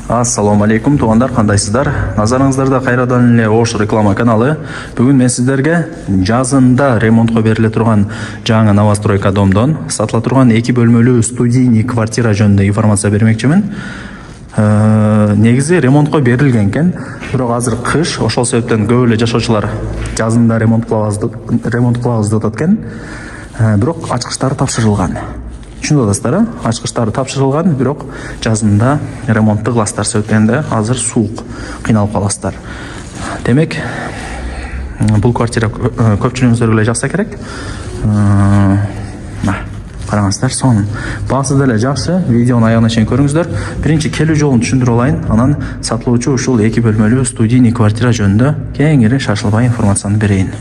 Ассаламу алейкум, туғандар, қандайсыздар? Назарыңыздарда қайрадан эле Ош реклама каналы. Бүгін мен сіздерге жазында ремонтқа беріле тұрған жаңа новостройка домдон сатыла тұрған 2 бөлмөлүү студийный квартира жөнүндө информация бермекчимин. Негизи ремонтқа берилген экен, бирок азыр кыш, ошол себептен көп эле жашоочулар жазында ремонт кылабыз деп атат экен. Бирок ачкычтары тапшырылган. Түшүнүп атасыздар, ачкычтары тапшырылган, бирок жазында ремонтту кыласыздар себептен азыр суук, кыйналып каласыздар. Демек, бул квартира көпчүлүгүңүздөргө эле жакса керек. Караңыздар, сонун. Баасы деле жакшы, видеону аягына чейин көрүңүздөр. Биринчи келүү жолун түшүндүрүп алайын, анан сатылуучу ушул 2 бөлмөлүү студийный квартира жөнүндө кеңири шашылбай информацияны берейин.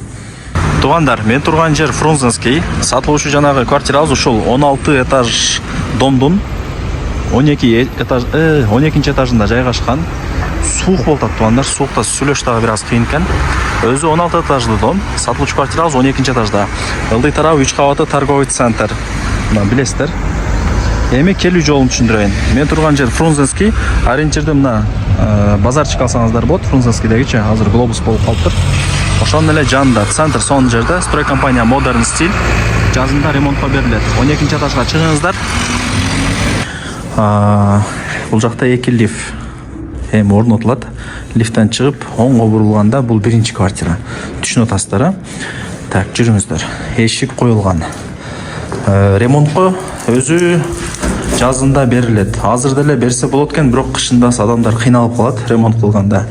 Туғандар, мен тұрған жер Фрунзенский. Сатылушы жанағы квартирабыз ушул 16 этаж домдун 12 этажында жайгашкан. Суук болуп атат туғандар, суукта сүйлөш дагы бир аз кыйын экен. Өзү 16 этаждуу дом, сатылуучу квартирабыз 12 этажда. Ылдый тарабы 3 кабаттуу торговый центр. Мына билесиздер. Эми келүү жолун түшүндүрөйүн. Мен турган жер Фрунзенский, ориентирде мына базарчык алсаңыздар болот. Фрунзенскийдегичи азыр глобус болуп калыптыр. Ошонун эле жанында центр сонун жерде стройкомпания Modern Steel жазында ремонтко берилет. 12 этажга чыгыңыздар. Бул жакта 2 лифт орнотулат. Лифттен чыгып оңго бурулганда бул биринчи квартира. Түшүнүп атасыздар, Так, жүрүңүздөр. Эшик коюлган. Ремонтко өзү жазында берилет. Азыр деле берсе болот экен, бирок кышында адамдар кыйналып калат ремонт кылганда.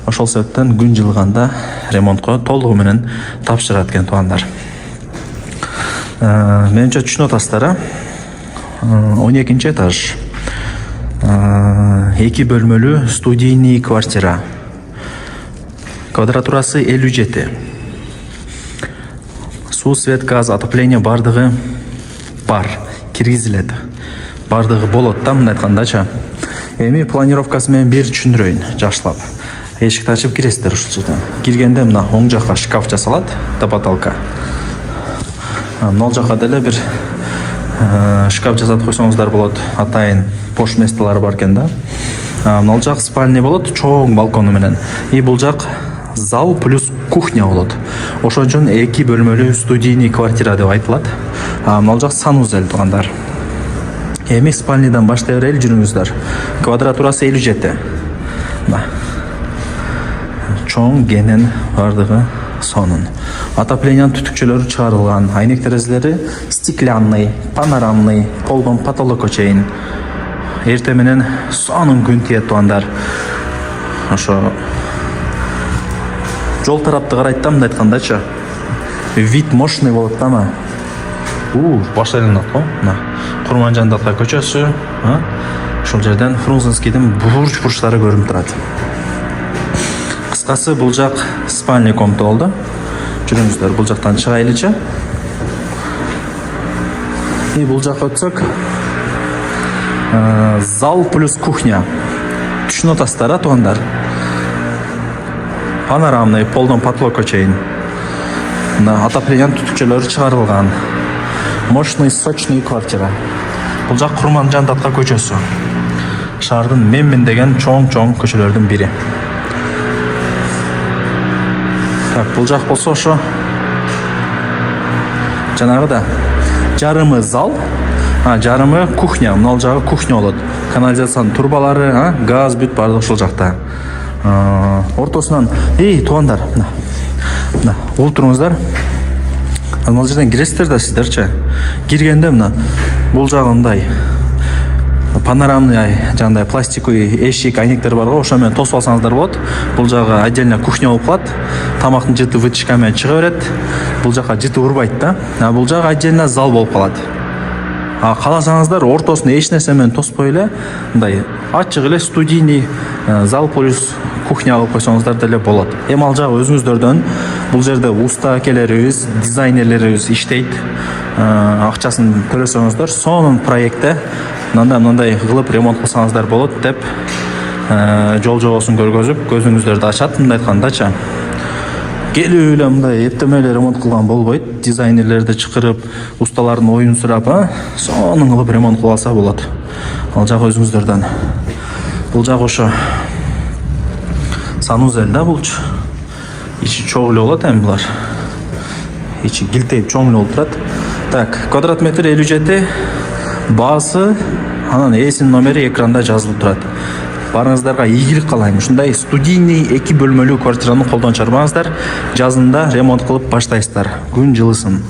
Ошол себептен күн жылганда ремонтко толугу менен тапшырат экен туугандар. Менимче түшүнүп атасыздар, 12 этаж. 2 бөлмөлүү студийный квартира. Квадратурасы 57. Суу, свет, газ, отопление бардыгы бар, киргизилет. Бардыгы болот да, мындай айткандачы. Эми планировкасы менен бир түшүндүрөйүн жакшылап. Эшикти ачып киресиздер ушул жерден. Киргенде мына оң жакка шкаф жасалат, до потолка. Мына жакка деле бир шкаф жасатып койсоңуздар болот. Атайын бош месталары бар экен да. Мына жак спальня болот, чоң балкону менен. И бул жак зал плюс кухня болот. Ошон үчүн 2 бөлмөлүү студийный квартира деп айтылат. Мына жак санузел туугандар. Эми спальнядан баштай берели, жүрүңүздөр. Квадратурасы 57. Чоң генен бардыгы сонун. Отоплениянын түтүкчөлөрү чыгарылган, айнек терезелери стеклянный, панорамный, полдон потолокко чейин. Эрте менен сонун күн тиет туугандар. Ошо жол тарапты карайт да, мындай айткандачы. Вид мощный болот да. Баштайланат го. Мына Курманжан Датка көчөсү, ошол жерден Фрунзенскийдин бурч-бурчтары көрүнүп турат. Кыскасы бул жак спальня комната болду. Жүрүңүздөр, бул жактан чыгайлычы. И бул жакка өтсөк, зал плюс кухня. Түшүнүп атасыздар, туугандар. Панорамный, полдон потолокко чейин. Отоплениянын түтүкчөлөрү чыгарылган. Мощный, сочный квартира. Бул жак Курманжан Датка көчөсү. Шаардын мен деген чоң көчөлөрдүн бири. Так, бул жак болсо ошо жанагы да жарымы зал, жарымы кухня. Мына жагы кухня болот. Канализациянын турбалары, газ бүт бардыгы ушул жакта. Ортосунан, туугандар, мына отуруңуздар. Мына жерден киресиздер да сиздерчи. Киргенде мына бул жагындай панорамный, жандай пластиковый эшик, айнектер бар го, ошо менен тосуп алсаңыздар болот. Бул жагы отдельно кухня болуп калат. Тамактын жыты вытяжка менен чыга берет. Бул жака жыты урбайт да. Бул жагы отдельно зал болуп калат. Кааласаңыздар ортосуна эч нерсе менен тоспой эле, мындай ачык эле студийный зал плюс кухня кылып койсоңуздар деле болот. Эми ал жагы өзүңүздөрдөн. Бул жерде уста акелерибиз, дизайнерлерибиз иштейт. Акчасын төлөсөңүздөр, сонун проектте мындай кылып ремонт кылсаңыздар болот деп жол жобосун көргөзүп, көзүңүздөрдү ачат, мындай айткандачы. Келүү эле мындай эптемелер ремонт кылган болбойт. Дизайнерлерди чакырып, усталардын оюн сурап, сонун кылып ремонт кылып алса болот. Ал жагы өзүңүздөрдөн. Бул жак ошо санузел да булчу. Ичи чоң эле болот эми булар. Ичи килтейип чоң эле болуп турат. Так, квадрат метр 57. Баасы, анан эсинин номери экранда жазылып турат. Барыңыздарга ийгилик каалайм. Ушундай студийный 2 бөлмөлүү квартираны колдон чыгарбаңыздар. Жазында ремонт кылып баштайсыздар. Күн жылысын.